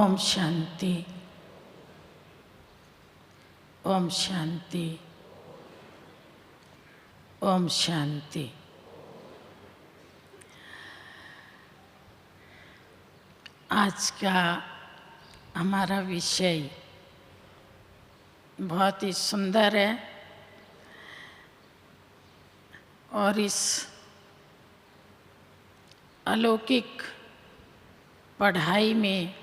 ओम शांति। ओम शांति। ओम शांति। आज का हमारा विषय बहुत ही सुंदर है और इस अलौकिक पढ़ाई में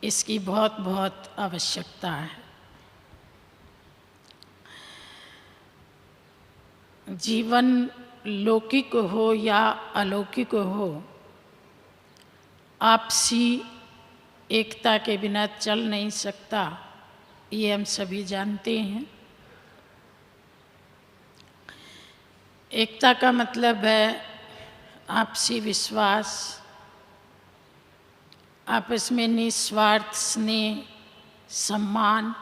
इसकी बहुत बहुत आवश्यकता है। जीवन लौकिक हो या अलौकिक हो, आपसी एकता के बिना चल नहीं सकता, ये हम सभी जानते हैं। एकता का मतलब है आपसी विश्वास, आपस में निस्वार्थ स्नेह, सम्मान,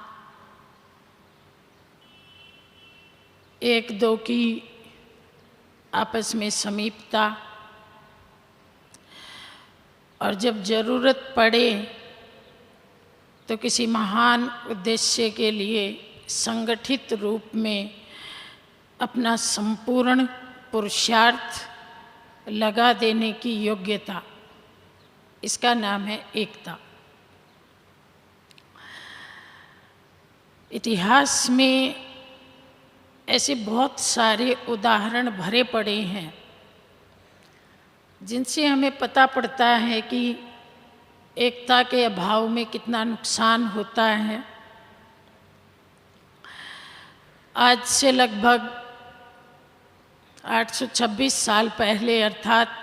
एक दो की आपस में समीपता, और जब ज़रूरत पड़े तो किसी महान उद्देश्य के लिए संगठित रूप में अपना संपूर्ण पुरुषार्थ लगा देने की योग्यता, इसका नाम है एकता। इतिहास में ऐसे बहुत सारे उदाहरण भरे पड़े हैं जिनसे हमें पता पड़ता है कि एकता के अभाव में कितना नुकसान होता है। आज से लगभग 826 साल पहले अर्थात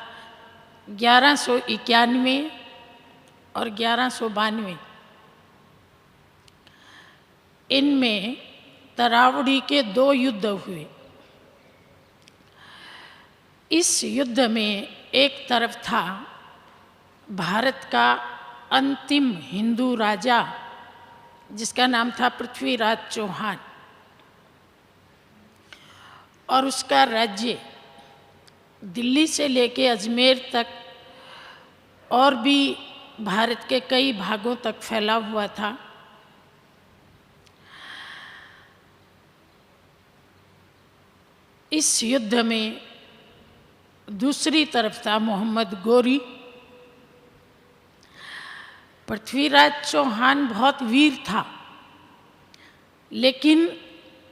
1191 और 1192 इनमें तरावड़ी के 2 युद्ध हुए। इस युद्ध में एक तरफ था भारत का अंतिम हिंदू राजा जिसका नाम था पृथ्वीराज चौहान, और उसका राज्य दिल्ली से लेके अजमेर तक और भी भारत के कई भागों तक फैला हुआ था। इस युद्ध में दूसरी तरफ था मोहम्मद गोरी। पृथ्वीराज चौहान बहुत वीर था, लेकिन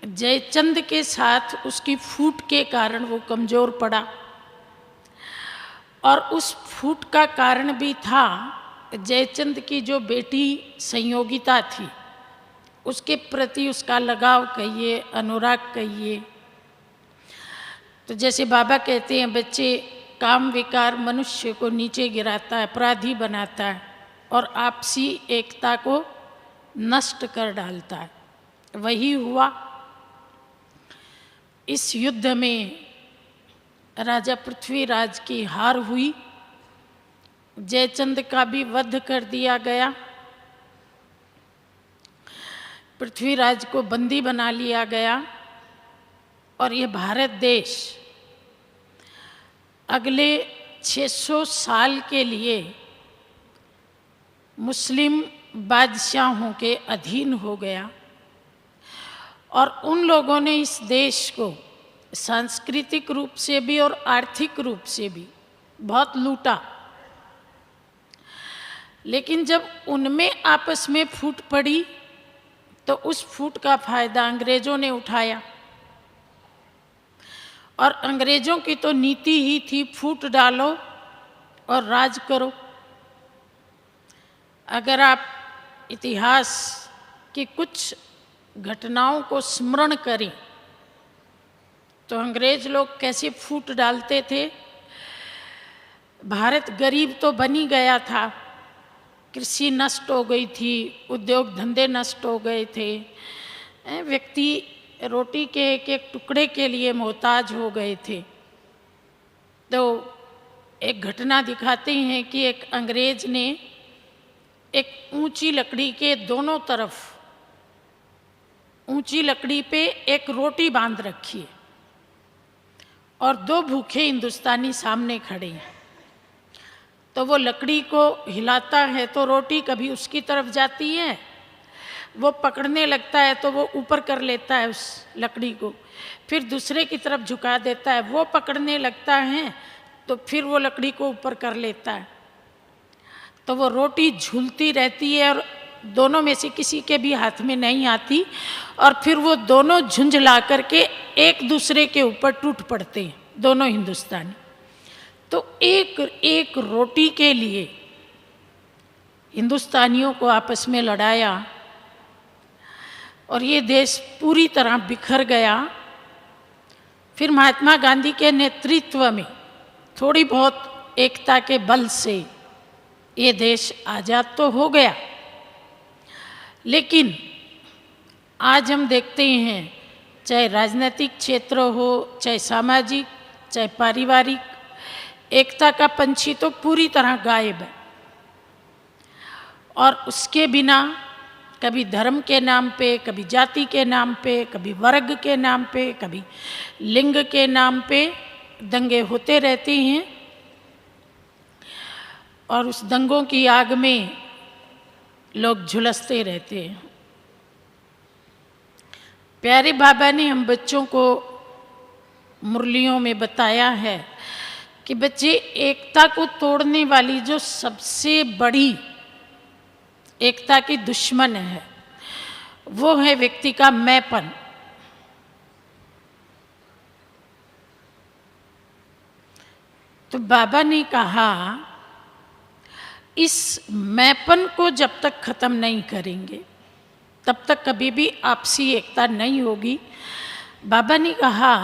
जयचंद के साथ उसकी फूट के कारण वो कमज़ोर पड़ा, और उस फूट का कारण भी था जयचंद की जो बेटी संयोगिता थी, उसके प्रति उसका लगाव कहिए, अनुराग कहिए। तो जैसे बाबा कहते हैं, बच्चे काम विकार मनुष्य को नीचे गिराता है, अपराधी बनाता है और आपसी एकता को नष्ट कर डालता है। वही हुआ। इस युद्ध में राजा पृथ्वीराज की हार हुई, जयचंद का भी वध कर दिया गया, पृथ्वीराज को बंदी बना लिया गया, और ये भारत देश अगले 600 साल के लिए मुस्लिम बादशाहों के अधीन हो गया। और उन लोगों ने इस देश को सांस्कृतिक रूप से भी और आर्थिक रूप से भी बहुत लूटा। लेकिन जब उनमें आपस में फूट पड़ी तो उस फूट का फायदा अंग्रेजों ने उठाया, और अंग्रेजों की तो नीति ही थी फूट डालो और राज करो। अगर आप इतिहास की कुछ घटनाओं को स्मरण करें तो अंग्रेज लोग कैसे फूट डालते थे। भारत गरीब तो बन ही गया था, कृषि नष्ट हो गई थी, उद्योग धंधे नष्ट हो गए थे, व्यक्ति रोटी के एक एक टुकड़े के लिए मोहताज हो गए थे। तो एक घटना दिखाते हैं कि एक अंग्रेज ने एक ऊंची लकड़ी के दोनों तरफ, ऊंची लकड़ी पे एक रोटी बांध रखी है और 2 भूखे हिंदुस्तानी सामने खड़े हैं। तो वो लकड़ी को हिलाता है तो रोटी कभी उसकी तरफ जाती है, वो पकड़ने लगता है तो वो ऊपर कर लेता है उस लकड़ी को, फिर दूसरे की तरफ झुका देता है, वो पकड़ने लगता है तो फिर वो लकड़ी को ऊपर कर लेता है, तो वो रोटी झूलती रहती है और दोनों में से किसी के भी हाथ में नहीं आती, और फिर वो दोनों झुंझला करके एक दूसरे के ऊपर टूट पड़ते हैं, दोनों हिंदुस्तानी। तो एक एक रोटी के लिए हिंदुस्तानियों को आपस में लड़ाया और ये देश पूरी तरह बिखर गया। फिर महात्मा गांधी के नेतृत्व में थोड़ी बहुत एकता के बल से ये देश आज़ाद तो हो गया, लेकिन आज हम देखते हैं चाहे राजनीतिक क्षेत्र हो, चाहे सामाजिक, चाहे पारिवारिक, एकता का पंछी तो पूरी तरह गायब है। और उसके बिना कभी धर्म के नाम पे, कभी जाति के नाम पे, कभी वर्ग के नाम पे, कभी लिंग के नाम पे दंगे होते रहते हैं, और उस दंगों की आग में लोग झुलसते रहते हैं। प्यारे बाबा ने हम बच्चों को मुरलियों में बताया है कि बच्चे, एकता को तोड़ने वाली जो सबसे बड़ी एकता की दुश्मन है वो है व्यक्ति का मैंपन। तो बाबा ने कहा इस मैंपन को जब तक खत्म नहीं करेंगे तब तक कभी भी आपसी एकता नहीं होगी। बाबा ने कहा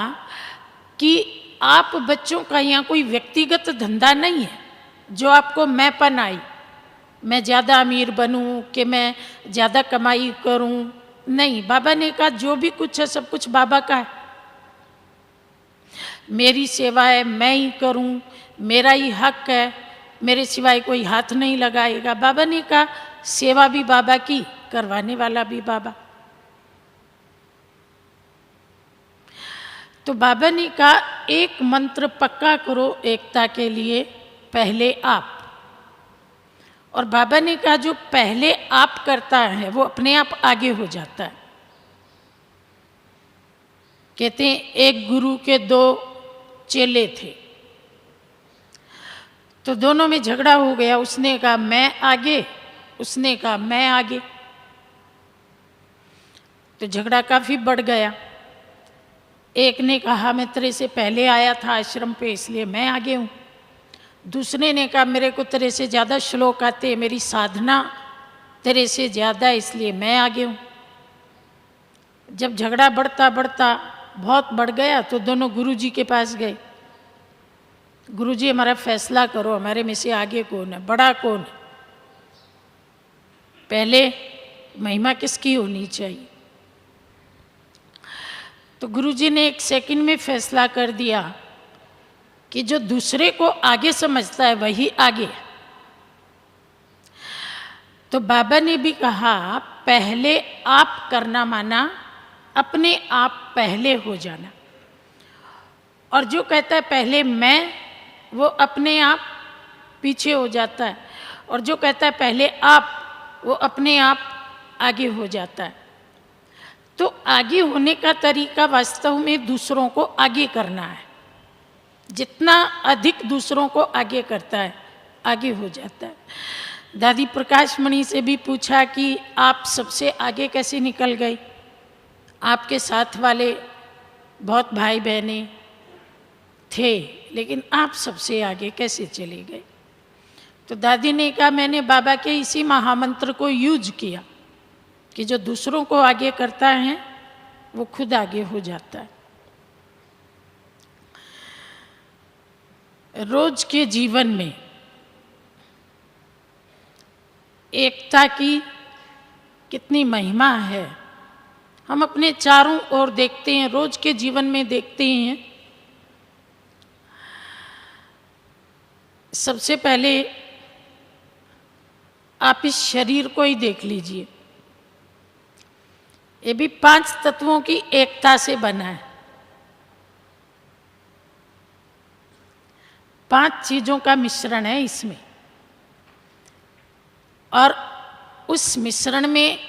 कि आप बच्चों का यहाँ कोई व्यक्तिगत धंधा नहीं है जो आपको मैंपन आई, मैं ज़्यादा अमीर बनूं कि मैं ज़्यादा कमाई करूं, नहीं। बाबा ने कहा जो भी कुछ है सब कुछ बाबा का है, मेरी सेवा है, मैं ही करूं, मेरा ही हक है, मेरे सिवाय कोई हाथ नहीं लगाएगा। बाबा ने कहा सेवा भी बाबा की, करवाने वाला भी बाबा। तो बाबा ने कहा एक मंत्र पक्का करो एकता के लिए, पहले आप। और बाबा ने कहा जो पहले आप करता है वो अपने आप आगे हो जाता है। कहते हैं एक गुरु के दो चेले थे, तो दोनों में झगड़ा हो गया। उसने कहा मैं आगे, उसने कहा मैं आगे, तो झगड़ा काफी बढ़ गया। एक ने कहा मैं तेरे से पहले आया था आश्रम पे इसलिए मैं आगे हूँ। दूसरे ने कहा मेरे को तेरे से ज़्यादा श्लोक आते, मेरी साधना तेरे से ज़्यादा है इसलिए मैं आगे हूँ। जब झगड़ा बढ़ता बढ़ता बहुत बढ़ गया तो दोनों गुरुजी के पास गए। गुरुजी हमारा फैसला करो, हमारे में से आगे कौन है, बड़ा कौन है, पहले महिमा किसकी होनी चाहिए। तो गुरुजी ने एक सेकंड में फैसला कर दिया कि जो दूसरे को आगे समझता है वही आगे है। तो बाबा ने भी कहा पहले आप करना माना अपने आप पहले हो जाना, और जो कहता है पहले मैं, वो अपने आप पीछे हो जाता है, और जो कहता है पहले आप, वो अपने आप आगे हो जाता है। तो आगे होने का तरीका वास्तव में दूसरों को आगे करना है। जितना अधिक दूसरों को आगे करता है आगे हो जाता है। दादी प्रकाश मणि से भी पूछा कि आप सबसे आगे कैसे निकल गए, आपके साथ वाले बहुत भाई बहने थे लेकिन आप सबसे आगे कैसे चले गए। तो दादी ने कहा मैंने बाबा के इसी महामंत्र को यूज किया कि जो दूसरों को आगे करता है वो खुद आगे हो जाता है। रोज के जीवन में एकता की कितनी महिमा है हम अपने चारों ओर देखते हैं, रोज के जीवन में देखते हैं। सबसे पहले आप इस शरीर को ही देख लीजिए, ये भी 5 तत्वों की एकता से बना है। 5 चीजों का मिश्रण है इसमें। और उस मिश्रण में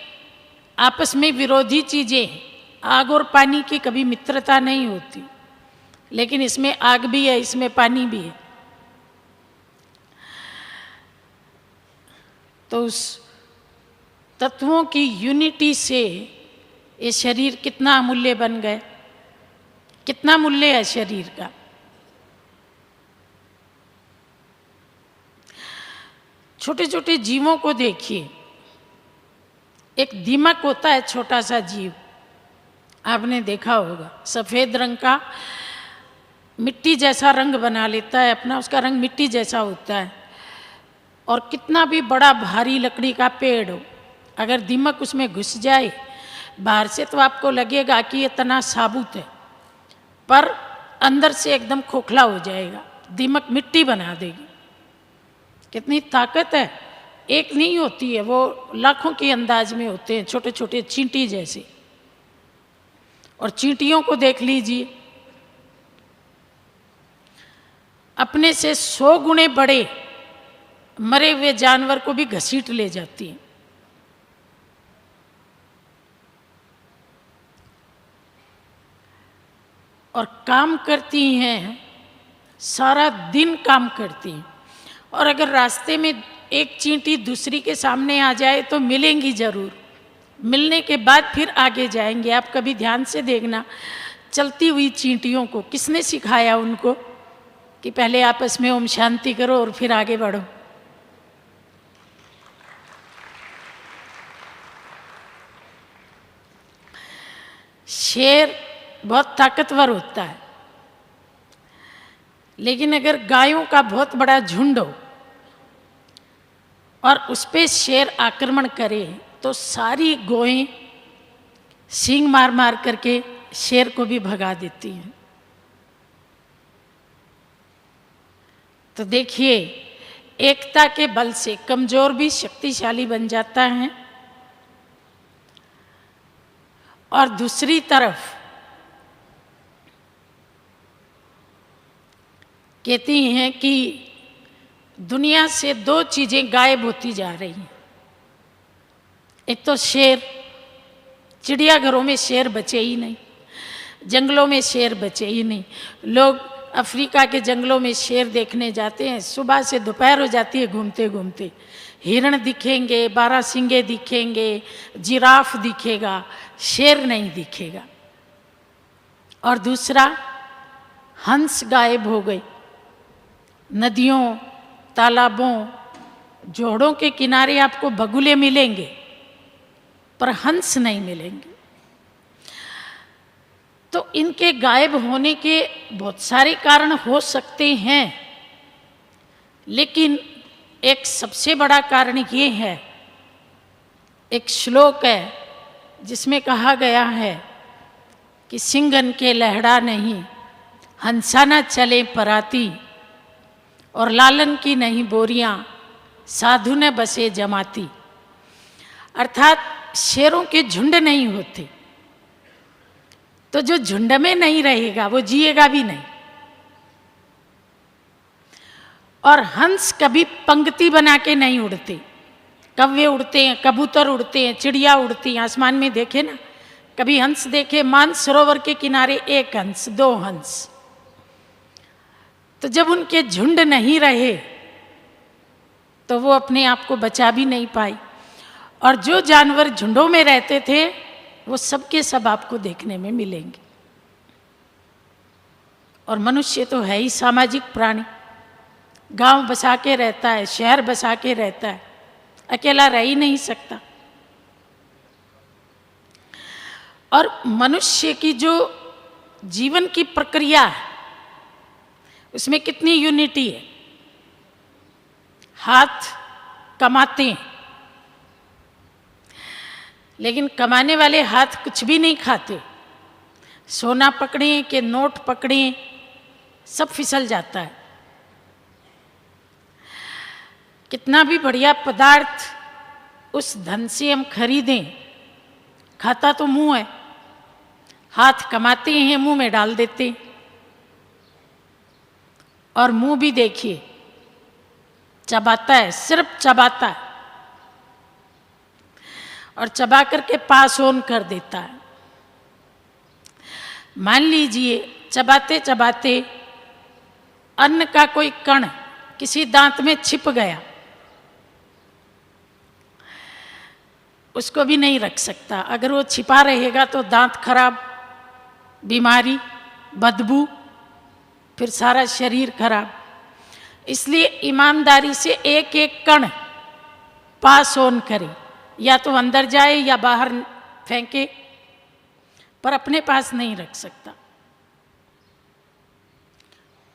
आपस में विरोधी चीज़ें, आग और पानी की कभी मित्रता नहीं होती, लेकिन इसमें आग भी है, इसमें पानी भी है। तो उस तत्वों की यूनिटी से ये शरीर कितना अमूल्य बन गए, कितना मूल्य है शरीर का। छोटे छोटे जीवों को देखिए, एक दीमक होता है, छोटा सा जीव, आपने देखा होगा, सफ़ेद रंग का, मिट्टी जैसा रंग बना लेता है अपना, उसका रंग मिट्टी जैसा होता है। और कितना भी बड़ा भारी लकड़ी का पेड़ हो, अगर दीमक उसमें घुस जाए बाहर से तो आपको लगेगा कि ये तना साबुत है, पर अंदर से एकदम खोखला हो जाएगा, दीमक मिट्टी बना देगी। कितनी ताकत है, एक नहीं होती है, वो लाखों के अंदाज में होते हैं, छोटे छोटे चींटी जैसे। और चींटियों को देख लीजिए, अपने से 100 गुणे बड़े मरे हुए जानवर को भी घसीट ले जाती हैं। और काम करती हैं, सारा दिन काम करती हैं। और अगर रास्ते में एक चींटी दूसरी के सामने आ जाए तो मिलेंगी जरूर, मिलने के बाद फिर आगे जाएंगे। आप कभी ध्यान से देखना, चलती हुई चींटियों को किसने सिखाया उनको कि पहले आपस में ओम शांति करो और फिर आगे बढ़ो? शेर बहुत ताकतवर होता है, लेकिन अगर गायों का बहुत बड़ा झुंड हो और उस पे शेर आक्रमण करे तो सारी गौएं सींग मार मार करके शेर को भी भगा देती हैं। तो देखिए, एकता के बल से कमजोर भी शक्तिशाली बन जाता है। और दूसरी तरफ कहती हैं कि दुनिया से 2 चीजें गायब होती जा रही हैं। एक तो शेर, चिड़ियाघरों में शेर बचे ही नहीं, जंगलों में शेर बचे ही नहीं। लोग अफ्रीका के जंगलों में शेर देखने जाते हैं, सुबह से दोपहर हो जाती है घूमते घूमते। हिरण दिखेंगे, बारहसिंगे दिखेंगे, जिराफ दिखेगा, शेर नहीं दिखेगा। और दूसरा, हंस गायब हो गई। नदियों, तालाबों, जोड़ों के किनारे आपको बगुले मिलेंगे, पर हंस नहीं मिलेंगे। तो इनके गायब होने के बहुत सारे कारण हो सकते हैं, लेकिन एक सबसे बड़ा कारण ये है, एक श्लोक है जिसमें कहा गया है कि सिंगन के लहड़ा नहीं, हंसा न चले पराती, और लालन की नहीं बोरियां, साधु न बसे जमाती। अर्थात शेरों के झुंड नहीं होते, तो जो झुंड में नहीं रहेगा वो जिएगा भी नहीं। और हंस कभी पंक्ति बना के नहीं उड़ते, कौवे उड़ते हैं, कबूतर उड़ते हैं, चिड़िया उड़ती हैं, आसमान में देखे ना कभी हंस देखे? मानसरोवर के किनारे 1 हंस, 2 हंस। तो जब उनके झुंड नहीं रहे तो वो अपने आप को बचा भी नहीं पाई। और जो जानवर झुंडों में रहते थे वो सबके सब आपको देखने में मिलेंगे। और मनुष्य तो है ही सामाजिक प्राणी, गांव बसा के रहता है, शहर बसा के रहता है, अकेला रह ही नहीं सकता। और मनुष्य की जो जीवन की प्रक्रिया है उसमें कितनी यूनिटी है। हाथ कमाते हैं, लेकिन कमाने वाले हाथ कुछ भी नहीं खाते। सोना पकड़े कि नोट पकड़े, सब फिसल जाता है। कितना भी बढ़िया पदार्थ उस धन से हम खरीदें, खाता तो मुंह है, हाथ कमाते हैं, मुंह में डाल देते हैं। और मुंह भी देखिए चबाता है, सिर्फ चबाता है, और चबा करके पास ऑन कर देता है। मान लीजिए चबाते चबाते अन्न का कोई कण किसी दांत में छिप गया, उसको भी नहीं रख सकता। अगर वो छिपा रहेगा तो दांत खराब, बीमारी, बदबू, फिर सारा शरीर खराब। इसलिए ईमानदारी से एक एक कण पास ऑन करे, या तो अंदर जाए या बाहर फेंके, पर अपने पास नहीं रख सकता।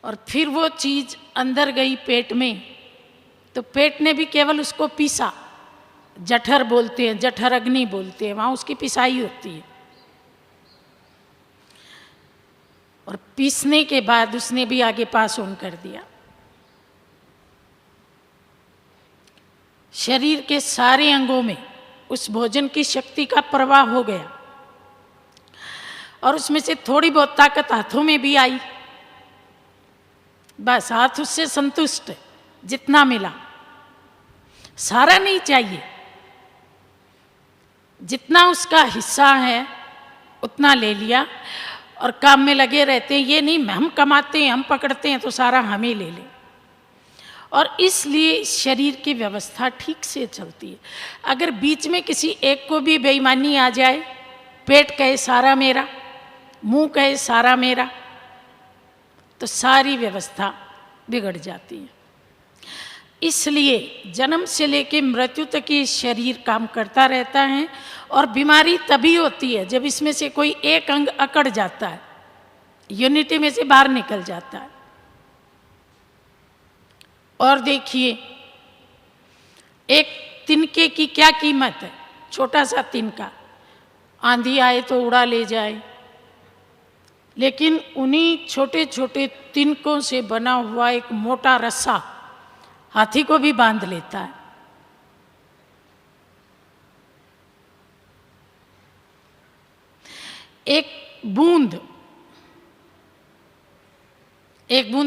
और फिर वो चीज अंदर गई पेट में, तो पेट ने भी केवल उसको पीसा, जठर बोलते हैं, जठर अग्नि बोलते हैं, वहां उसकी पिसाई होती है। और पीसने के बाद उसने भी आगे पास ऑन कर दिया। शरीर के सारे अंगों में उस भोजन की शक्ति का प्रवाह हो गया, और उसमें से थोड़ी बहुत ताकत हाथों में भी आई। बस हाथ उससे संतुष्ट, जितना मिला, सारा नहीं चाहिए, जितना उसका हिस्सा है उतना ले लिया, और काम में लगे रहते हैं। ये नहीं हम कमाते हैं, हम पकड़ते हैं तो सारा हम ही ले लें। और इसलिए शरीर की व्यवस्था ठीक से चलती है। अगर बीच में किसी एक को भी बेईमानी आ जाए, पेट कहे सारा मेरा, मुंह कहे सारा मेरा, तो सारी व्यवस्था बिगड़ जाती है। इसलिए जन्म से लेकर मृत्यु तक ये शरीर काम करता रहता है, और बीमारी तभी होती है जब इसमें से कोई एक अंग अकड़ जाता है, यूनिटी में से बाहर निकल जाता है। और देखिए, एक तिनके की क्या कीमत है, छोटा सा तिनका, आंधी आए तो उड़ा ले जाए, लेकिन उन्हीं छोटे छोटे तिनकों से बना हुआ एक मोटा रस्सा हाथी को भी बांध लेता है। एक बूंद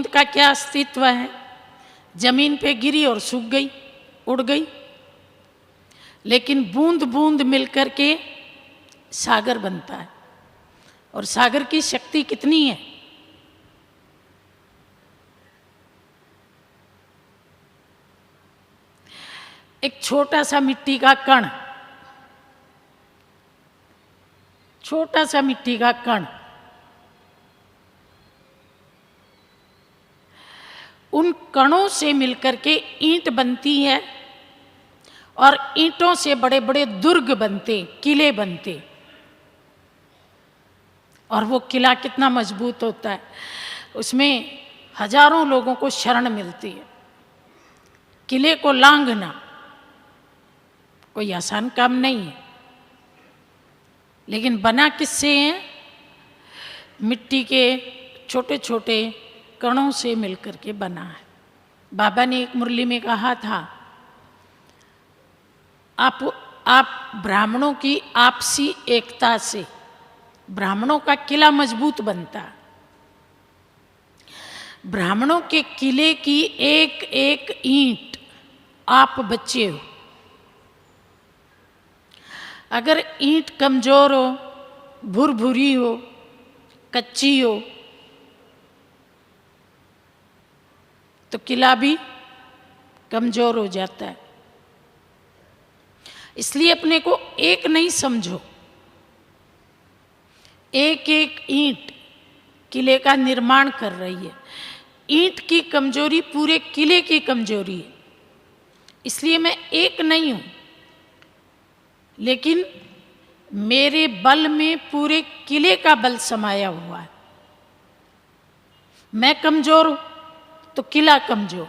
का क्या अस्तित्व है, जमीन पे गिरी और सूख गई, उड़ गई, लेकिन बूंद बूंद मिलकर के सागर बनता है। और सागर की शक्ति कितनी है, एक छोटा सा मिट्टी का कण, छोटा सा मिट्टी का कण, उन कणों से मिलकर के ईंट बनती है, और ईंटों से बड़े बड़े दुर्ग बनते, किले बनते। और वो किला कितना मजबूत होता है, उसमें हजारों लोगों को शरण मिलती है। किले को लांघना कोई आसान काम नहीं है, लेकिन बना किससे है, मिट्टी के छोटे छोटे कणों से मिलकर के बना है। बाबा ने एक मुरली में कहा था, आप ब्राह्मणों की आपसी एकता से ब्राह्मणों का किला मजबूत बनता है। ब्राह्मणों के किले की एक एक ईंट आप बच्चे हो। अगर ईंट कमजोर हो, भुरभुरी हो, कच्ची हो, तो किला भी कमजोर हो जाता है। इसलिए अपने को एक नहीं समझो, एक एक ईंट किले का निर्माण कर रही है। ईंट की कमजोरी पूरे किले की कमजोरी है। इसलिए मैं एक नहीं हूं, लेकिन मेरे बल में पूरे किले का बल समाया हुआ है। मैं कमजोर हूं तो किला कमजोर,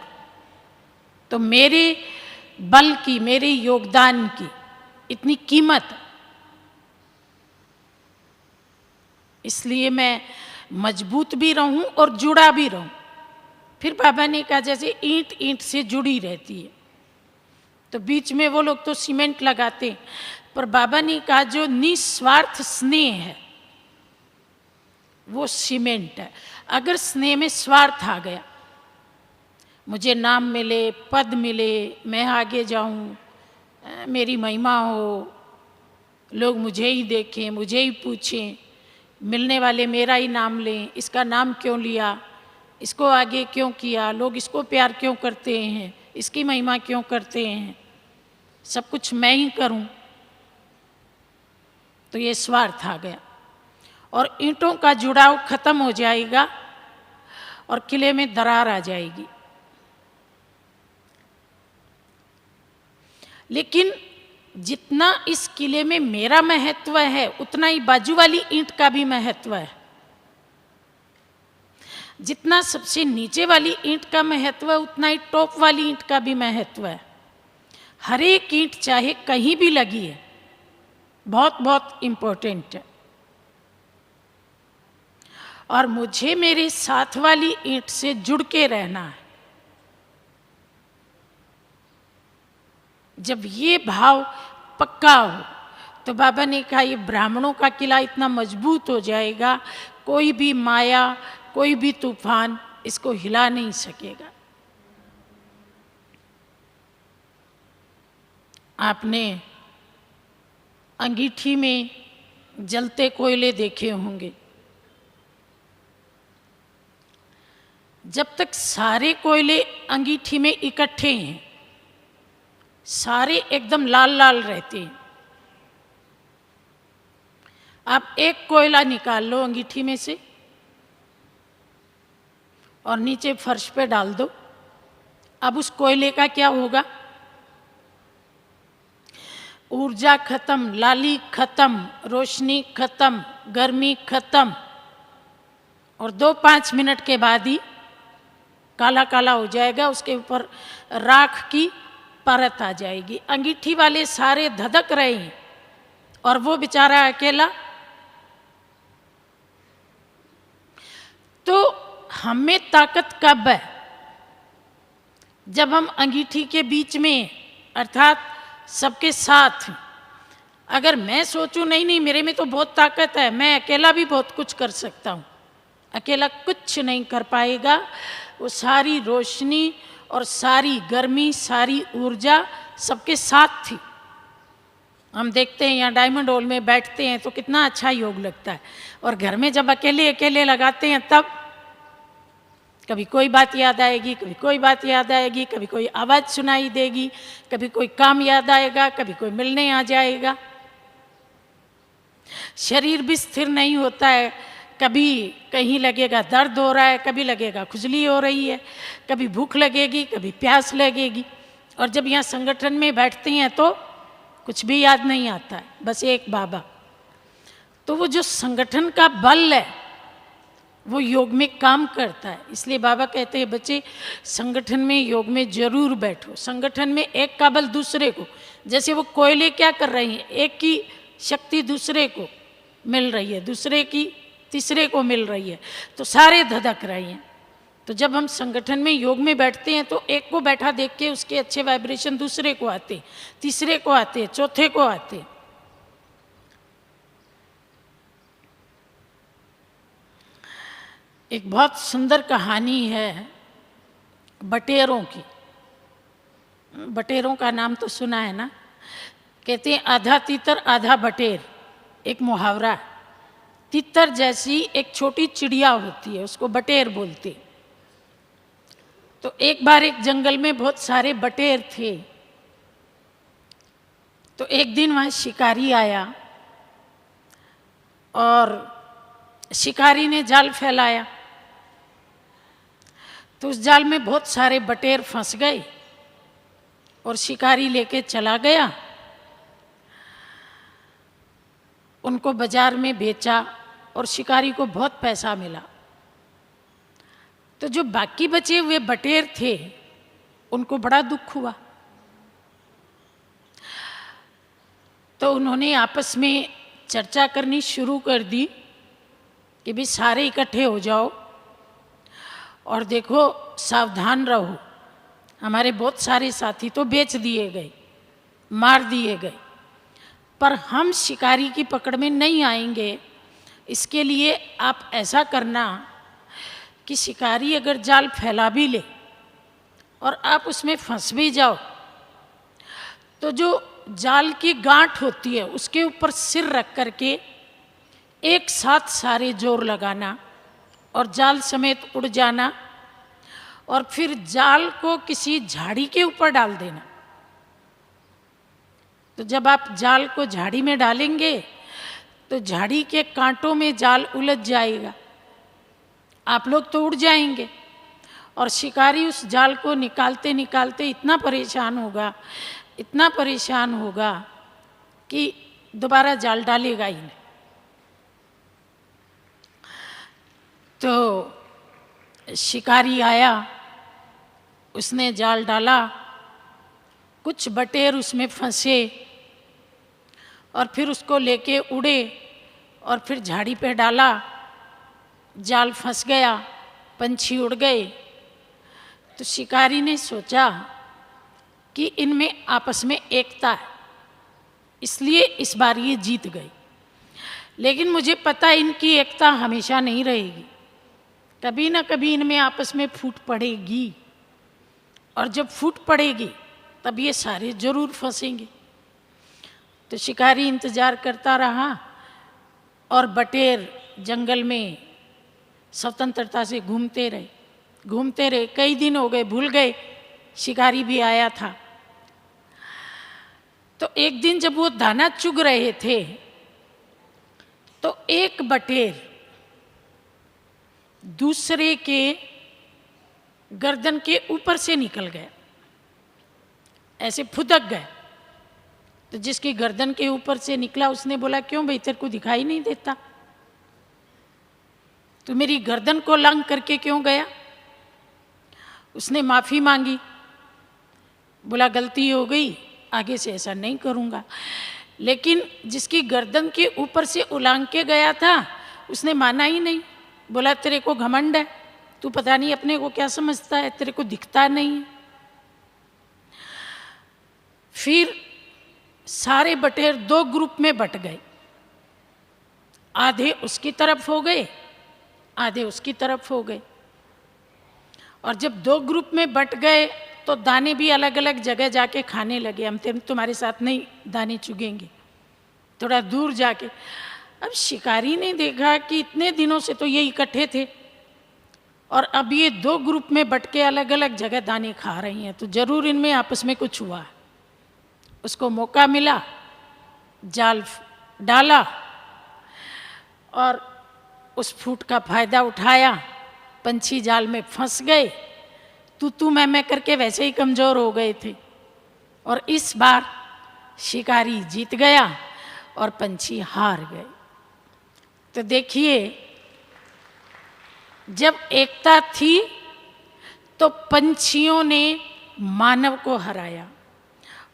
तो मेरे बल की, मेरे योगदान की इतनी कीमत, इसलिए मैं मजबूत भी रहूं और जुड़ा भी रहूं। फिर बाबा ने कहा जैसे ईंट ईंट से जुड़ी रहती है, तो बीच में वो लोग तो सीमेंट लगाते, पर बाबा ने कहा जो निस्वार्थ स्नेह है वो सीमेंट है। अगर स्नेह में स्वार्थ आ गया, मुझे नाम मिले, पद मिले, मैं आगे जाऊं, मेरी महिमा हो, लोग मुझे ही देखें, मुझे ही पूछें, मिलने वाले मेरा ही नाम लें, इसका नाम क्यों लिया, इसको आगे क्यों किया, लोग इसको प्यार क्यों करते हैं, इसकी महिमा क्यों करते हैं, सब कुछ मैं ही करूं, तो ये स्वार्थ आ गया और ईंटों का जुड़ाव खत्म हो जाएगा और किले में दरार आ जाएगी। लेकिन जितना इस किले में मेरा महत्व है उतना ही बाजू वाली ईंट का भी महत्व है। जितना सबसे नीचे वाली ईंट का महत्व है उतना ही टॉप वाली ईंट का भी महत्व है। हर एक ईंट चाहे कहीं भी लगी है, बहुत बहुत इम्पोर्टेंट है। और मुझे मेरे साथ वाली ईंट से जुड़ के रहना है। जब ये भाव पक्का हो तो बाबा ने कहा ये ब्राह्मणों का किला इतना मजबूत हो जाएगा, कोई भी माया, कोई भी तूफान इसको हिला नहीं सकेगा। आपने अंगीठी में जलते कोयले देखे होंगे। जब तक सारे कोयले अंगीठी में इकट्ठे हैं, सारे एकदम लाल लाल रहते हैं। आप एक कोयला निकाल लो अंगीठी में से और नीचे फर्श पे डाल दो। अब उस कोयले का क्या होगा? ऊर्जा खत्म, लाली खत्म, रोशनी खत्म, गर्मी खत्म, और 2-5 मिनट के बाद ही काला काला हो जाएगा। उसके ऊपर राख की परत आ जाएगी। अंगीठी वाले सारे धधक रहे हैं और वो बेचारा अकेला। तो हमें ताकत कब है? जब हम अंगीठी के बीच में, अर्थात सबके साथ। अगर मैं सोचूं नहीं नहीं मेरे में तो बहुत ताकत है, मैं अकेला भी बहुत कुछ कर सकता हूं, अकेला कुछ नहीं कर पाएगा। वो सारी रोशनी और सारी गर्मी, सारी ऊर्जा सबके साथ थी। हम देखते हैं यहाँ डायमंड हॉल में बैठते हैं तो कितना अच्छा योग लगता है, और घर में जब अकेले अकेले लगाते हैं तब कभी कोई बात याद आएगी, कभी कोई बात याद आएगी, कभी कोई आवाज़ सुनाई देगी, कभी कोई काम याद आएगा, कभी कोई मिलने आ जाएगा। शरीर भी स्थिर नहीं होता है, कभी कहीं लगेगा दर्द हो रहा है, कभी लगेगा खुजली हो रही है, कभी भूख लगेगी, कभी प्यास लगेगी। और जब यहाँ संगठन में बैठते हैं तो कुछ भी याद नहीं आता है, बस एक बाबा। तो वो जो संगठन का बल है वो योग में काम करता है। इसलिए बाबा कहते हैं बच्चे संगठन में, योग में जरूर बैठो। संगठन में एक का बल दूसरे को, जैसे वो कोयले क्या कर रहे हैं, एक की शक्ति दूसरे को मिल रही है, दूसरे की तीसरे को मिल रही है, तो सारे धधक रहे हैं। तो जब हम संगठन में योग में बैठते हैं तो एक को बैठा देख के उसके अच्छे वाइब्रेशन दूसरे को आते, तीसरे को आते, चौथे को आते। एक बहुत सुंदर कहानी है बटेरों की। बटेरों का नाम तो सुना है ना? कहते हैं आधा तीतर आधा बटेर, एक मुहावरा। तीतर जैसी एक छोटी चिड़िया होती है, उसको बटेर बोलते। तो एक बार एक जंगल में बहुत सारे बटेर थे। तो एक दिन वहाँ शिकारी आया और शिकारी ने जाल फैलाया, तो उस जाल में बहुत सारे बटेर फंस गए और शिकारी लेके चला गया। उनको बाजार में बेचा और शिकारी को बहुत पैसा मिला। तो जो बाकी बचे हुए बटेर थे उनको बड़ा दुख हुआ। तो उन्होंने आपस में चर्चा करनी शुरू कर दी कि भी सारे इकट्ठे हो जाओ और देखो सावधान रहो, हमारे बहुत सारे साथी तो बेच दिए गए, मार दिए गए, पर हम शिकारी की पकड़ में नहीं आएंगे। इसके लिए आप ऐसा करना कि शिकारी अगर जाल फैला भी ले और आप उसमें फंस भी जाओ तो जो जाल की गांठ होती है उसके ऊपर सिर रख करके एक साथ सारे जोर लगाना और जाल समेत उड़ जाना, और फिर जाल को किसी झाड़ी के ऊपर डाल देना। तो जब आप जाल को झाड़ी में डालेंगे तो झाड़ी के कांटों में जाल उलझ जाएगा, आप लोग तो उड़ जाएंगे, और शिकारी उस जाल को निकालते निकालते इतना परेशान होगा कि दोबारा जाल डालेगा ही नहीं। तो शिकारी आया, उसने जाल डाला, कुछ बटेर उसमें फंसे और फिर उसको लेके उड़े और फिर झाड़ी पे डाला, जाल फंस गया, पंछी उड़ गए। तो शिकारी ने सोचा कि इनमें आपस में एकता है, इसलिए इस बार ये जीत गई। लेकिन मुझे पता है इनकी एकता हमेशा नहीं रहेगी, कभी ना कभी इनमें आपस में फूट पड़ेगी, और जब फूट पड़ेगी तब ये सारे जरूर फंसेंगे। तो शिकारी इंतजार करता रहा और बटेर जंगल में स्वतंत्रता से घूमते रहे। कई दिन हो गए, भूल गए शिकारी भी आया था। तो एक दिन जब वो दाना चुग रहे थे तो एक बटेर दूसरे के गर्दन के ऊपर से निकल गया, ऐसे फुदक गए। तो जिसकी गर्दन के ऊपर से निकला उसने बोला, क्यों भाई तेरे को दिखाई नहीं देता, तो मेरी गर्दन को लांग करके क्यों गया? उसने माफी मांगी, बोला गलती हो गई, आगे से ऐसा नहीं करूंगा। लेकिन जिसकी गर्दन के ऊपर से उलांग के गया था उसने माना ही नहीं, बोला तेरे को घमंड है, तू पता नहीं अपने को क्या समझता है, तेरे को दिखता नहीं है। फिर सारे बटेर दो ग्रुप में बट गए, आधे उसकी तरफ हो गए, आधे उसकी तरफ हो गए। और जब दो ग्रुप में बट गए तो दाने भी अलग अलग जगह जाके खाने लगे। हम तुम्हारे साथ नहीं दाने चुगेंगे, थोड़ा दूर जाके। अब शिकारी ने देखा कि इतने दिनों से तो ये इकट्ठे थे और अब ये दो ग्रुप में बट के अलग अलग जगह दाने खा रही हैं, तो जरूर इनमें आपस में कुछ हुआ। उसको मौका मिला, जाल डाला और उस फूट का फायदा उठाया, पंछी जाल में फंस गए। तू मैं करके वैसे ही कमजोर हो गए थे, और इस बार शिकारी जीत गया और पंछी हार गए। तो देखिए, जब एकता थी तो पंछियों ने मानव को हराया,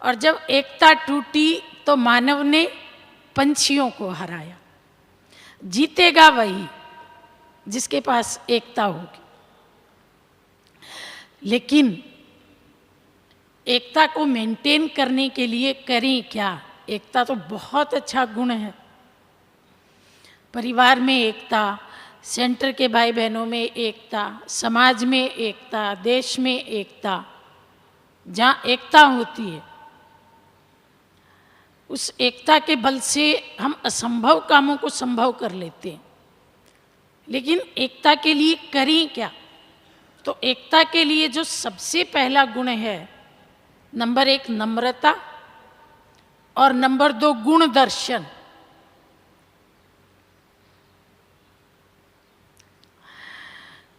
और जब एकता टूटी तो मानव ने पंछियों को हराया। जीतेगा वही जिसके पास एकता होगी। लेकिन एकता को मेंटेन करने के लिए करें क्या? एकता तो बहुत अच्छा गुण है। परिवार में एकता, सेंटर के भाई बहनों में एकता, समाज में एकता, देश में एकता। जहाँ एकता होती है उस एकता के बल से हम असंभव कामों को संभव कर लेते हैं। लेकिन एकता के लिए करें क्या? तो एकता के लिए जो सबसे पहला गुण है, नंबर 1 नम्रता और नंबर 2 गुण दर्शन।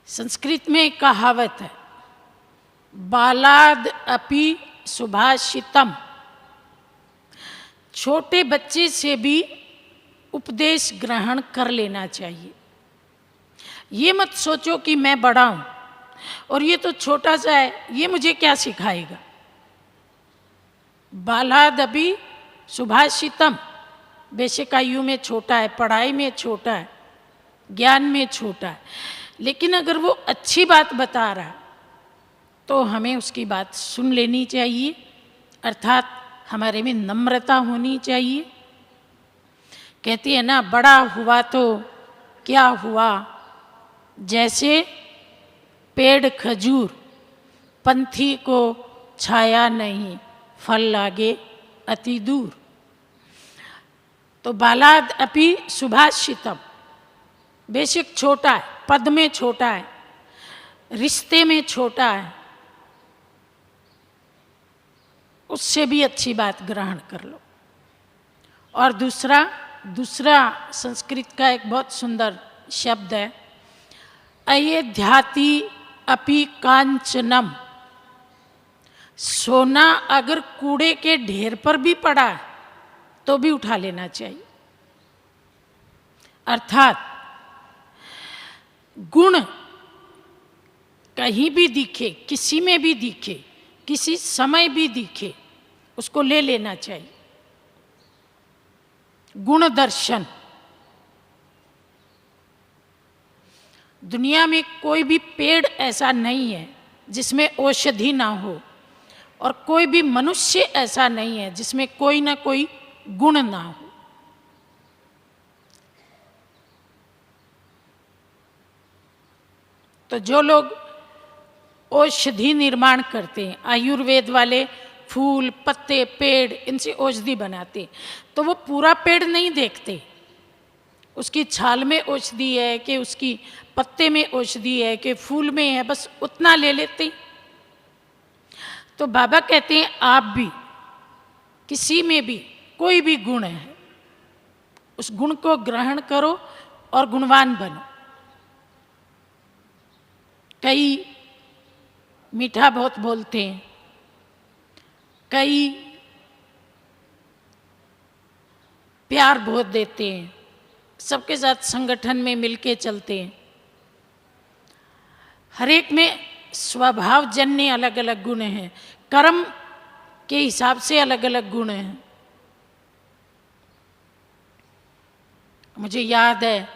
संस्कृत में एक कहावत है, बालाद अपि सुभाषितम। छोटे बच्चे से भी उपदेश ग्रहण कर लेना चाहिए। ये मत सोचो कि मैं बड़ा हूं और ये तो छोटा सा है, ये मुझे क्या सिखाएगा। बालादपि सुभाषितम, बेशक आयु में छोटा है, पढ़ाई में छोटा है, ज्ञान में छोटा है, लेकिन अगर वो अच्छी बात बता रहा है तो हमें उसकी बात सुन लेनी चाहिए। अर्थात हमारे में नम्रता होनी चाहिए। कहती है ना, बड़ा हुआ तो क्या हुआ, जैसे पेड़ खजूर, पंथी को छाया नहीं, फल लागे अति दूर। तो बालाद अपि सुभाषितम, बेशक छोटा है, पद में छोटा है, रिश्ते में छोटा है, उससे भी अच्छी बात ग्रहण कर लो। और दूसरा संस्कृत का एक बहुत सुंदर शब्द है, अयेध्याति अपि कांचनम। सोना अगर कूड़े के ढेर पर भी पड़ा है तो भी उठा लेना चाहिए। अर्थात गुण कहीं भी दिखे, किसी में भी दिखे, किसी समय भी दिखे, उसको ले लेना चाहिए। गुण दर्शन। दुनिया में कोई भी पेड़ ऐसा नहीं है जिसमें औषधि ना हो, और कोई भी मनुष्य ऐसा नहीं है जिसमें कोई ना कोई गुण ना हो। तो जो लोग औषधि निर्माण करते हैं, आयुर्वेद वाले फूल, पत्ते, पेड़, इनसे औषधि बनाते, तो वो पूरा पेड़ नहीं देखते, उसकी छाल में औषधि है कि उसकी पत्ते में औषधि है कि फूल में है, बस उतना ले लेते। तो बाबा कहते हैं आप भी, किसी में भी कोई भी गुण है, उस गुण को ग्रहण करो और गुणवान बनो। कई मीठा बहुत बोलते हैं, कई प्यार बहुत देते हैं, सबके साथ संगठन में मिलके चलते हैं। हर एक में स्वभावजन्य अलग अलग गुण हैं, कर्म के हिसाब से अलग अलग गुण हैं। मुझे याद है,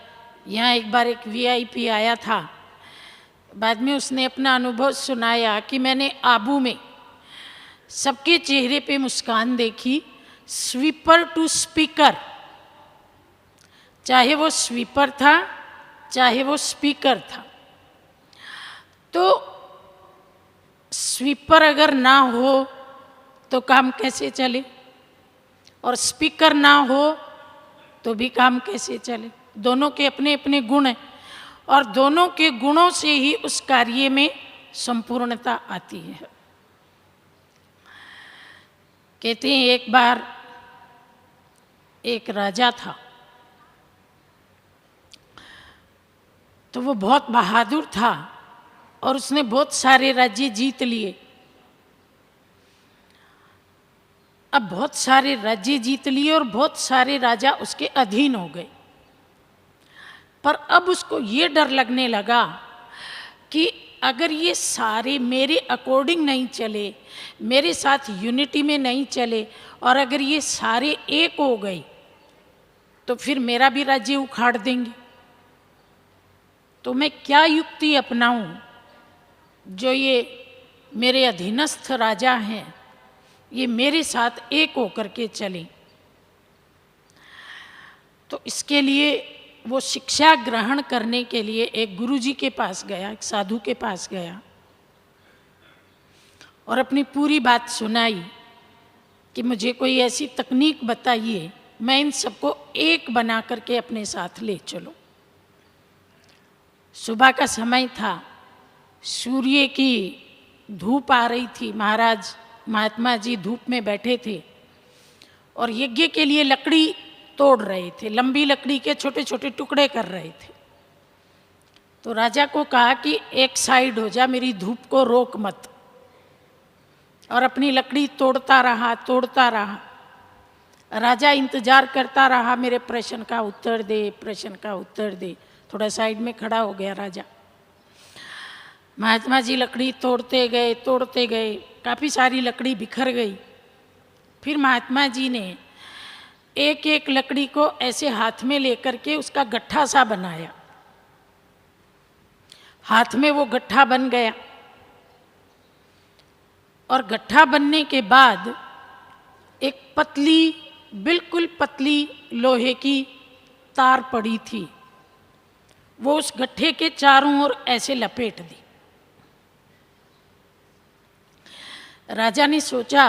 यहाँ एक बार एक वीआईपी आया था, बाद में उसने अपना अनुभव सुनाया कि मैंने आबू में सबके चेहरे पे मुस्कान देखी, स्वीपर टू स्पीकर, चाहे वो स्वीपर था चाहे वो स्पीकर था। तो स्वीपर अगर ना हो तो काम कैसे चले, और स्पीकर ना हो तो भी काम कैसे चले। दोनों के अपने अपने गुण हैं, और दोनों के गुणों से ही उस कार्य में संपूर्णता आती है। कहते हैं एक बार एक राजा था, तो वो बहुत बहादुर था और उसने बहुत सारे राज्य जीत लिए। अब बहुत सारे राज्य जीत लिए और बहुत सारे राजा उसके अधीन हो गए, पर अब उसको ये डर लगने लगा कि अगर ये सारे मेरे अकॉर्डिंग नहीं चले, मेरे साथ यूनिटी में नहीं चले, और अगर ये सारे एक हो गए तो फिर मेरा भी राज्य उखाड़ देंगे। तो मैं क्या युक्ति अपनाऊं जो ये मेरे अधीनस्थ राजा हैं ये मेरे साथ एक होकर के चलें। तो इसके लिए वो शिक्षा ग्रहण करने के लिए एक गुरुजी के पास गया, एक साधु के पास गया, और अपनी पूरी बात सुनाई कि मुझे कोई ऐसी तकनीक बताइए, मैं इन सबको एक बना करके अपने साथ ले चलूं। सुबह का समय था, सूर्य की धूप आ रही थी, महाराज महात्मा जी धूप में बैठे थे और यज्ञ के लिए लकड़ी तोड़ रहे थे, लंबी लकड़ी के छोटे छोटे टुकड़े कर रहे थे। तो राजा को कहा कि एक साइड हो जा, मेरी धूप को रोक मत, और अपनी लकड़ी तोड़ता रहा। राजा इंतजार करता रहा, मेरे प्रश्न का उत्तर दे, प्रश्न का उत्तर दे। थोड़ा साइड में खड़ा हो गया राजा। महात्मा जी लकड़ी तोड़ते गए, काफ़ी सारी लकड़ी बिखर गई। फिर महात्मा जी ने एक एक लकड़ी को ऐसे हाथ में लेकर के उसका गट्ठा सा बनाया, हाथ में वो गट्ठा बन गया, और गट्ठा बनने के बाद एक पतली, बिल्कुल पतली लोहे की तार पड़ी थी, वो उस गट्ठे के चारों ओर ऐसे लपेट दी। राजा ने सोचा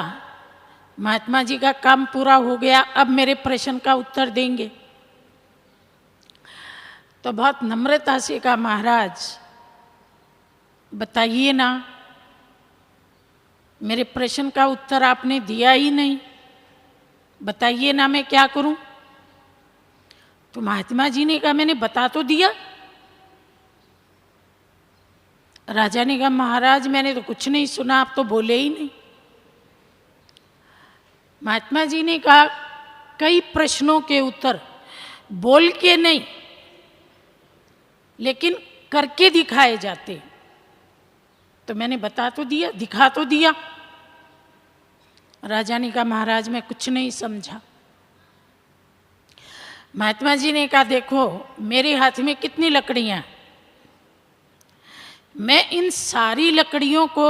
महात्मा जी का काम पूरा हो गया, अब मेरे प्रश्न का उत्तर देंगे। तो बहुत नम्रता से कहा, महाराज बताइए ना, मेरे प्रश्न का उत्तर आपने दिया ही नहीं, बताइए ना मैं क्या करूं। तो महात्मा जी ने कहा, मैंने बता तो दिया। राजा ने कहा, महाराज मैंने तो कुछ नहीं सुना, आप तो बोले ही नहीं। महात्मा जी ने कहा, कई प्रश्नों के उत्तर बोल के नहीं लेकिन करके दिखाए जाते, तो मैंने बता तो दिया, दिखा तो दिया। राजा ने कहा, महाराज मैं कुछ नहीं समझा। महात्मा जी ने कहा, देखो मेरे हाथ में कितनी लकड़ियां, मैं इन सारी लकड़ियों को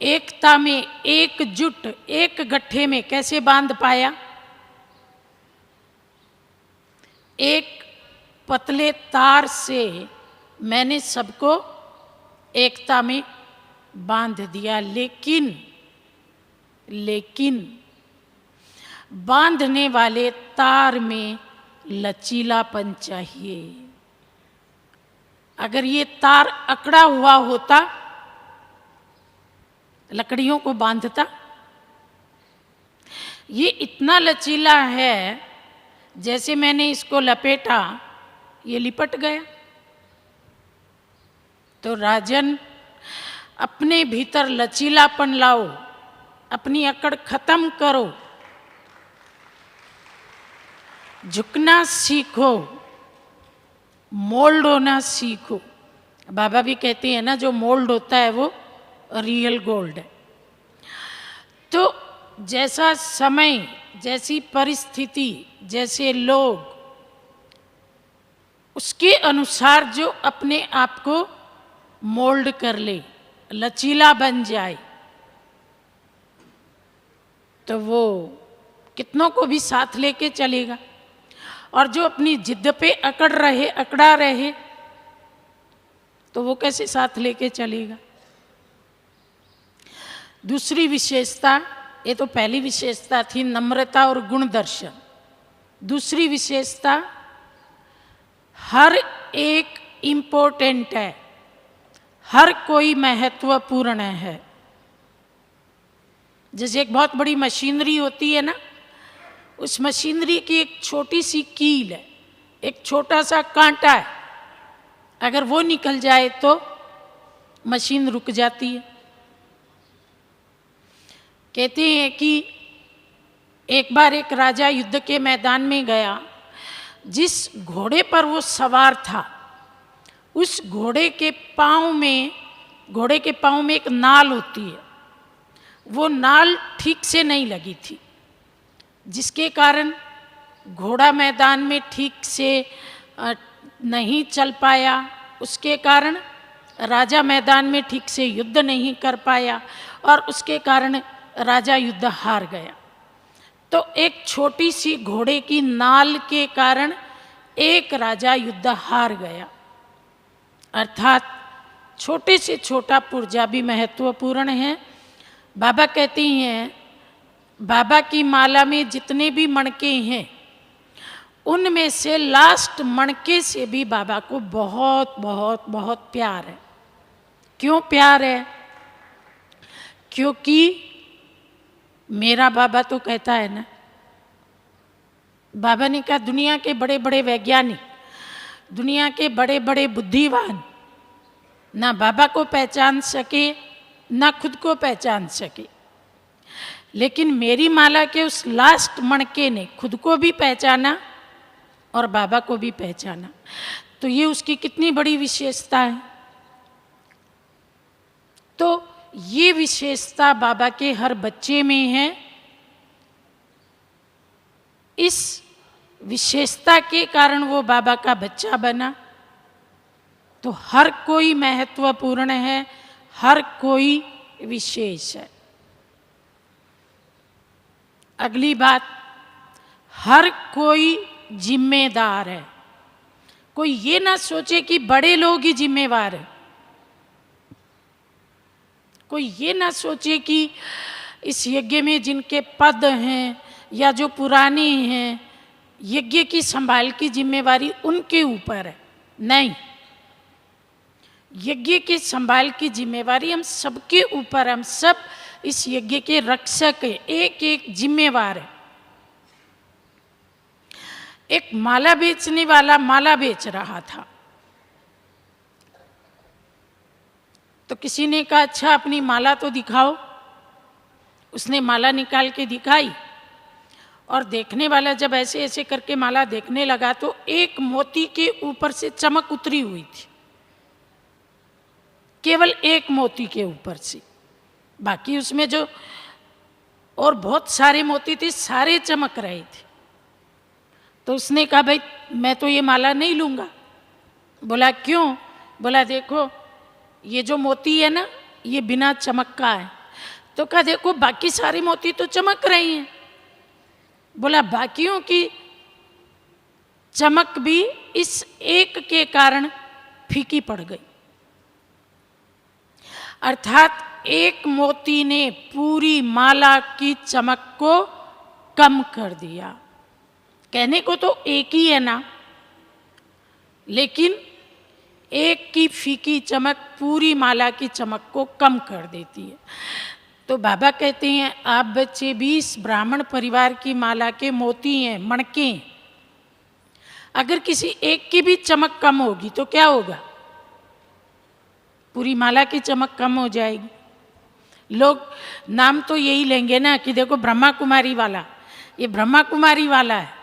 एकता में, एकजुट, एक गट्ठे में कैसे बांध पाया? एक पतले तार से मैंने सबको एकता में बांध दिया, लेकिन बांधने वाले तार में लचीलापन चाहिए। अगर ये तार अकड़ा हुआ होता, लकड़ियों को बांधता। ये इतना लचीला है, जैसे मैंने इसको लपेटा ये लिपट गया। तो राजन, अपने भीतर लचीलापन लाओ, अपनी अकड़ खत्म करो, झुकना सीखो, मोल्ड होना सीखो। बाबा भी कहते हैं ना, जो मोल्ड होता है वो रियल गोल्ड है। तो जैसा समय, जैसी परिस्थिति, जैसे लोग, उसके अनुसार जो अपने आप को मोल्ड कर ले, लचीला बन जाए, तो वो कितनों को भी साथ लेके चलेगा। और जो अपनी जिद पे अकड़ा रहे, तो वो कैसे साथ लेके चलेगा? दूसरी विशेषता, ये तो पहली विशेषता थी, नम्रता और गुण दर्शन। दूसरी विशेषता, हर एक इम्पोर्टेंट है, हर कोई महत्वपूर्ण है। जैसे एक बहुत बड़ी मशीनरी होती है ना, उस मशीनरी की एक छोटी सी कील है, एक छोटा सा कांटा है, अगर वो निकल जाए तो मशीन रुक जाती है। कहते हैं कि एक बार एक राजा युद्ध के मैदान में गया, जिस घोड़े पर वो सवार था, उस घोड़े के पाँव में एक नाल होती है, वो नाल ठीक से नहीं लगी थी, जिसके कारण घोड़ा मैदान में ठीक से नहीं चल पाया। उसके कारण राजा मैदान में ठीक से युद्ध नहीं कर पाया, और उसके कारण राजा युद्ध हार गया। तो एक छोटी सी घोड़े की नाल के कारण एक राजा युद्ध हार गया। अर्थात छोटे से छोटा पुर्जा भी महत्वपूर्ण है। बाबा कहती हैं, बाबा की माला में जितने भी मणके हैं, उनमें से लास्ट मणके से भी बाबा को बहुत बहुत बहुत प्यार है। क्यों प्यार है? क्योंकि मेरा बाबा तो कहता है ना, बाबा ने कहा, दुनिया के बड़े बड़े वैज्ञानिक, दुनिया के बड़े बड़े बुद्धिवान ना बाबा को पहचान सके, ना खुद को पहचान सके, लेकिन मेरी माला के उस लास्ट मणके ने खुद को भी पहचाना और बाबा को भी पहचाना। तो ये उसकी कितनी बड़ी विशेषता है। तो ये विशेषता बाबा के हर बच्चे में है। इस विशेषता के कारण वो बाबा का बच्चा बना। तो हर कोई महत्वपूर्ण है, हर कोई विशेष है। अगली बात, हर कोई जिम्मेदार है। कोई ये ना सोचे कि बड़े लोग ही जिम्मेवार है, कोई ये ना सोचे कि इस यज्ञ में जिनके पद हैं या जो पुराने हैं, यज्ञ की संभाल की जिम्मेवारी उनके ऊपर है। नहीं, यज्ञ की संभाल की जिम्मेवारी हम सबके ऊपर, हम सब इस यज्ञ के रक्षक है, एक एक जिम्मेवार है। एक माला बेचने वाला माला बेच रहा था, तो किसी ने कहा अच्छा अपनी माला तो दिखाओ। उसने माला निकाल के दिखाई, और देखने वाला जब ऐसे ऐसे करके माला देखने लगा तो एक मोती के ऊपर से चमक उतरी हुई थी, केवल एक मोती के ऊपर से। बाकी उसमें जो और बहुत सारे मोती थे, सारे चमक रहे थे। तो उसने कहा भाई मैं तो ये माला नहीं लूँगा। बोला क्यों? बोला देखो ये जो मोती है ना, ये बिना चमक का है। तो कहा देखो बाकी सारे मोती तो चमक रही हैं। बोला बाकियों की चमक भी इस एक के कारण फीकी पड़ गई। अर्थात एक मोती ने पूरी माला की चमक को कम कर दिया। कहने को तो एक ही है ना, लेकिन एक की फीकी चमक पूरी माला की चमक को कम कर देती है। तो बाबा कहते हैं आप बच्चे भी इस ब्राह्मण परिवार की माला के मोती हैं, मणके। अगर किसी एक की भी चमक कम होगी तो क्या होगा? पूरी माला की चमक कम हो जाएगी। लोग नाम तो यही लेंगे ना कि देखो ब्रह्मा कुमारी वाला, ये ब्रह्मा कुमारी वाला है।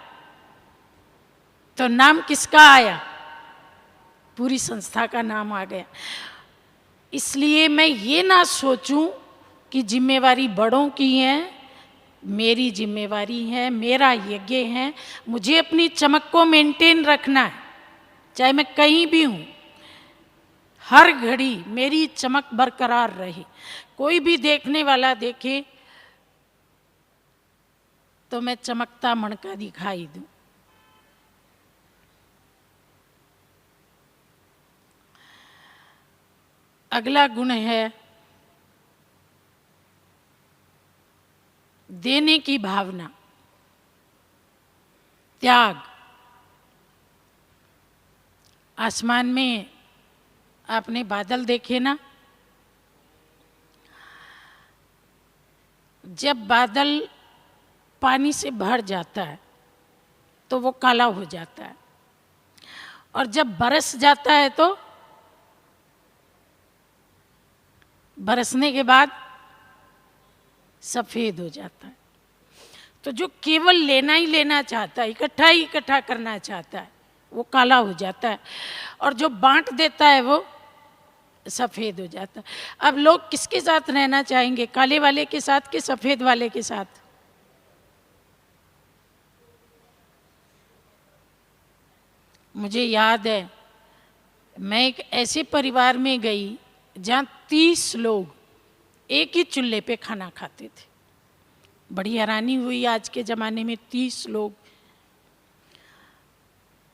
तो नाम किसका आया? पूरी संस्था का नाम आ गया। इसलिए मैं ये ना सोचूं कि जिम्मेवारी बड़ों की है, मेरी जिम्मेवारी है, मेरा यज्ञ है, मुझे अपनी चमक को मेंटेन रखना है। चाहे मैं कहीं भी हूँ, हर घड़ी मेरी चमक बरकरार रहे। कोई भी देखने वाला देखे तो मैं चमकता मणका दिखाई दूं। अगला गुण है देने की भावना, त्याग। आसमान में आपने बादल देखे ना? जब बादल पानी से भर जाता है तो वो काला हो जाता है, और जब बरस जाता है तो बरसने के बाद सफेद हो जाता है। तो जो केवल लेना ही लेना चाहता है, इकट्ठा ही इकट्ठा करना चाहता है, वो काला हो जाता है, और जो बांट देता है वो सफेद हो जाता है। अब लोग किसके साथ रहना चाहेंगे, काले वाले के साथ कि सफेद वाले के साथ? मुझे याद है मैं एक ऐसे परिवार में गई जहाँ 30 लोग एक ही चूल्हे पे खाना खाते थे। बड़ी हैरानी हुई, आज के ज़माने में 30 लोग।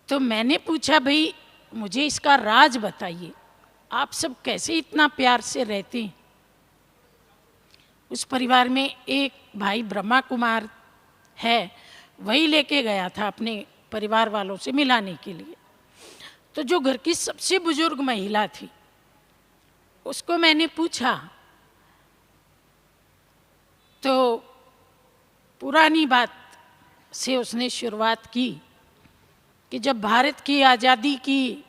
तो मैंने पूछा भाई मुझे इसका राज बताइए, आप सब कैसे इतना प्यार से रहते हैं? उस परिवार में एक भाई ब्रह्मा कुमार है, वही लेके गया था अपने परिवार वालों से मिलाने के लिए। तो जो घर की सबसे बुजुर्ग महिला थी, उसको मैंने पूछा तो पुरानी बात से उसने शुरुआत की कि जब भारत की आज़ादी की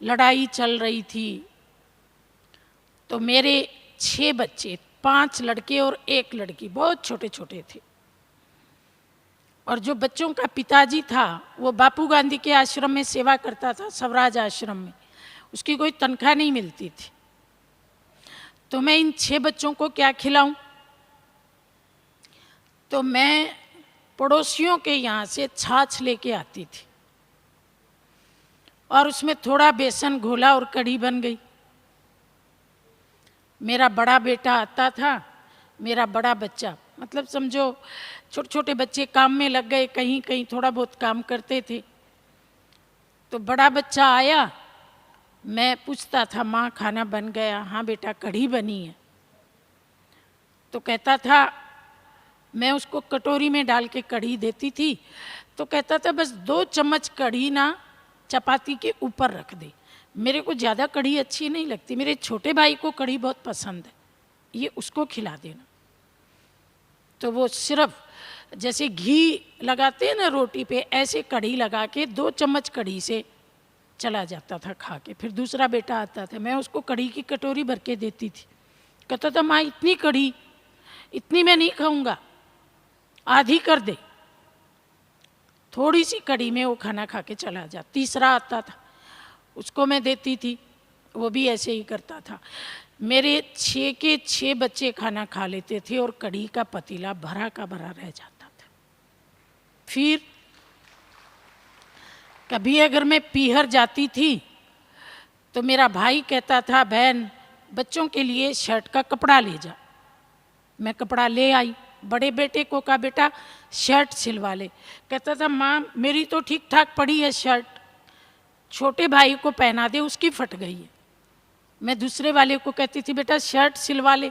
लड़ाई चल रही थी तो मेरे 6 बच्चे, 5 लड़के और 1 लड़की, बहुत छोटे छोटे थे। और जो बच्चों का पिताजी था वो बापू गांधी के आश्रम में सेवा करता था, स्वराज आश्रम में। उसकी कोई तनख्वाह नहीं मिलती थी। तो मैं इन 6 बच्चों को क्या खिलाऊं? तो मैं पड़ोसियों के यहाँ से छाछ लेके आती थी, और उसमें थोड़ा बेसन घोला और कढ़ी बन गई। मेरा बड़ा बेटा आता था, मेरा बड़ा बच्चा, मतलब समझो छोटे छोटे बच्चे काम में लग गए, कहीं कहीं थोड़ा बहुत काम करते थे। तो बड़ा बच्चा आया, मैं पूछता था माँ खाना बन गया? हाँ बेटा कढ़ी बनी है। तो कहता था, मैं उसको कटोरी में डाल के कढ़ी देती थी, तो कहता था बस 2 चम्मच कढ़ी ना चपाती के ऊपर रख दे। मेरे को ज़्यादा कढ़ी अच्छी नहीं लगती, मेरे छोटे भाई को कढ़ी बहुत पसंद है, ये उसको खिला देना। तो वो सिर्फ जैसे घी लगाते हैं ना रोटी पे, ऐसे कढ़ी लगा के 2 चम्मच कढ़ी से चला जाता था खा के। फिर दूसरा बेटा आता था, मैं उसको कढ़ी की कटोरी भर के देती थी। कहता था माँ इतनी कढ़ी, इतनी मैं नहीं खाऊंगा, आधी कर दे। थोड़ी सी कढ़ी में वो खाना खा के चला जाता। तीसरा आता था, उसको मैं देती थी, वो भी ऐसे ही करता था। मेरे 6 के 6 बच्चे खाना खा लेते थे और कढ़ी का पतीला भरा का भरा रह जाता था। फिर कभी अगर मैं पीहर जाती थी तो मेरा भाई कहता था, बहन बच्चों के लिए शर्ट का कपड़ा ले जा। मैं कपड़ा ले आई, बड़े बेटे को कहा बेटा शर्ट सिलवा ले। कहता था माँ मेरी तो ठीक ठाक पड़ी है शर्ट, छोटे भाई को पहना दे, उसकी फट गई है। मैं दूसरे वाले को कहती थी बेटा शर्ट सिलवा ले।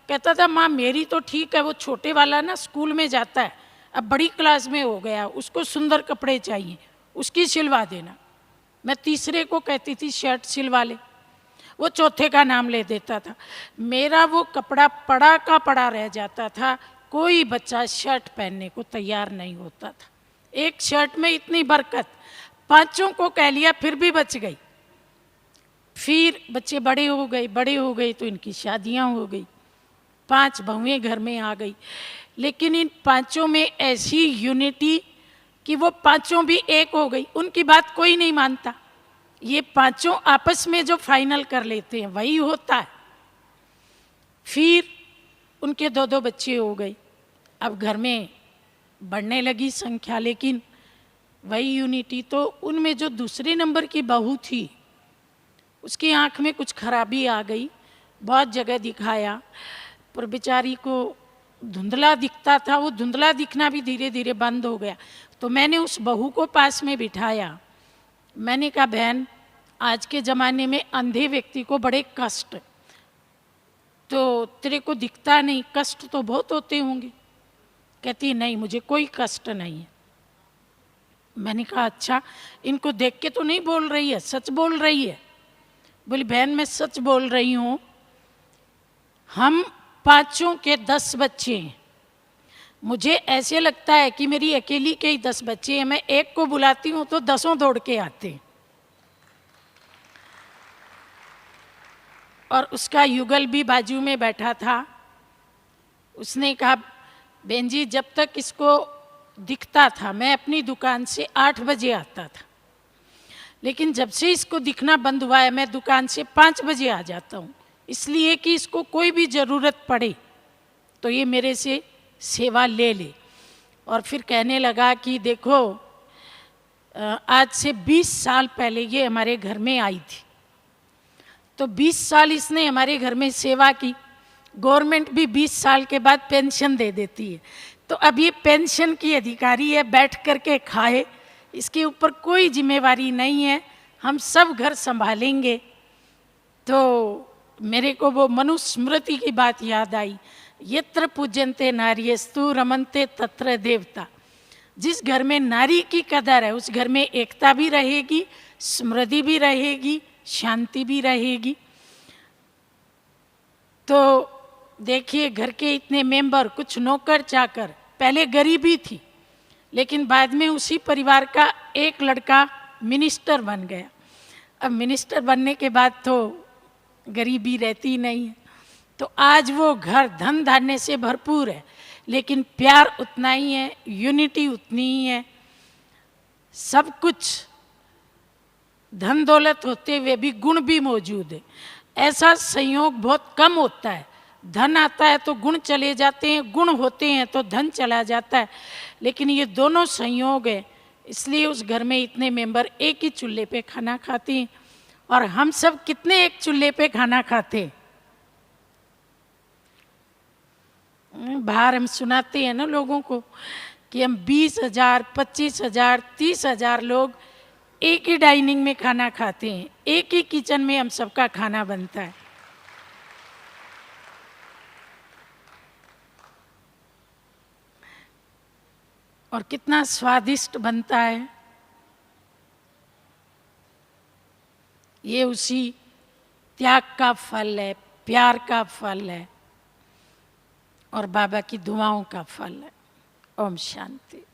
कहता था माँ मेरी तो ठीक है, वो छोटे वाला ना स्कूल में जाता है, अब बड़ी क्लास में हो गया, उसको सुंदर कपड़े चाहिए, उसकी सिलवा देना। मैं तीसरे को कहती थी शर्ट सिलवा ले, वो चौथे का नाम ले देता था। मेरा वो कपड़ा पड़ा का पड़ा रह जाता था, कोई बच्चा शर्ट पहनने को तैयार नहीं होता था। एक शर्ट में इतनी बरकत, 5 को कह लिया फिर भी बच गई। फिर बच्चे बड़े हो गए तो इनकी शादियां हो गई, 5 बहुएं घर में आ गई। लेकिन इन 5 में ऐसी यूनिटी कि वो 5 भी एक हो गई, उनकी बात कोई नहीं मानता। ये 5 आपस में जो फाइनल कर लेते हैं वही होता है। फिर उनके 2-2 बच्चे हो गए, अब घर में बढ़ने लगी संख्या, लेकिन वही यूनिटी। तो उनमें जो दूसरे नंबर की बहू थी, उसकी आंख में कुछ खराबी आ गई, बहुत जगह दिखाया, पर बेचारी को धुंधला दिखता था। वो धुंधला दिखना भी धीरे धीरे बंद हो गया। तो मैंने उस बहू को पास में बिठाया, मैंने कहा बहन आज के ज़माने में अंधे व्यक्ति को बड़े कष्ट, तो तेरे को दिखता नहीं, कष्ट तो बहुत होते होंगे। कहती नहीं मुझे कोई कष्ट नहीं है। मैंने कहा अच्छा, इनको देख के तो नहीं बोल रही है, सच बोल रही है? बोली बहन मैं सच बोल रही हूँ, हम 5 के 10 बच्चे हैं, मुझे ऐसे लगता है कि मेरी अकेली के ही 10 बच्चे हैं, मैं एक को बुलाती हूँ तो 10 दौड़ के आते हैं। और उसका युगल भी बाजू में बैठा था। उसने कहा बहन जी जब तक इसको दिखता था मैं अपनी दुकान से 8 बजे आता था, लेकिन जब से इसको दिखना बंद हुआ है मैं दुकान से 5 बजे आ जाता हूँ, इसलिए कि इसको कोई भी ज़रूरत पड़े तो ये मेरे से सेवा ले ले। और फिर कहने लगा कि देखो आज से 20 साल पहले ये हमारे घर में आई थी, तो 20 साल इसने हमारे घर में सेवा की। गवर्नमेंट भी 20 साल के बाद पेंशन दे देती है, तो अब ये पेंशन की अधिकारी है, बैठ कर के खाए, इसके ऊपर कोई जिम्मेवारी नहीं है, हम सब घर संभालेंगे। तो मेरे को वो मनुस्मृति की बात याद आई, यत्र पूज्यन्ते नार्यस्तु रमन्ते तत्र देवता। जिस घर में नारी की कदर है उस घर में एकता भी रहेगी, स्मृति भी रहेगी, शांति भी रहेगी। तो देखिए घर के इतने मेंबर, कुछ नौकर चाकर, पहले गरीबी थी लेकिन बाद में उसी परिवार का एक लड़का मिनिस्टर बन गया। अब मिनिस्टर बनने के बाद तो गरीबी रहती नहीं है। तो आज वो घर धन धान्य से भरपूर है, लेकिन प्यार उतना ही है, यूनिटी उतनी ही है। सब कुछ धन दौलत होते हुए भी गुण भी मौजूद है। ऐसा संयोग बहुत कम होता है, धन आता है तो गुण चले जाते हैं, गुण होते हैं तो धन चला जाता है, लेकिन ये दोनों संयोग है, इसलिए उस घर में इतने मेंबर एक ही चूल्हे पे खाना खाते हैं। और हम सब कितने एक चूल्हे पे खाना खाते हैं? बाहर हम सुनाते हैं ना लोगों को कि हम 20,000, 25,000, 30,000 लोग एक ही डाइनिंग में खाना खाते हैं, एक ही किचन में हम सबका खाना बनता है। और कितना स्वादिष्ट बनता है। ये उसी त्याग का फल है, प्यार का फल है और बाबा की दुआओं का फल है। ओम शांति।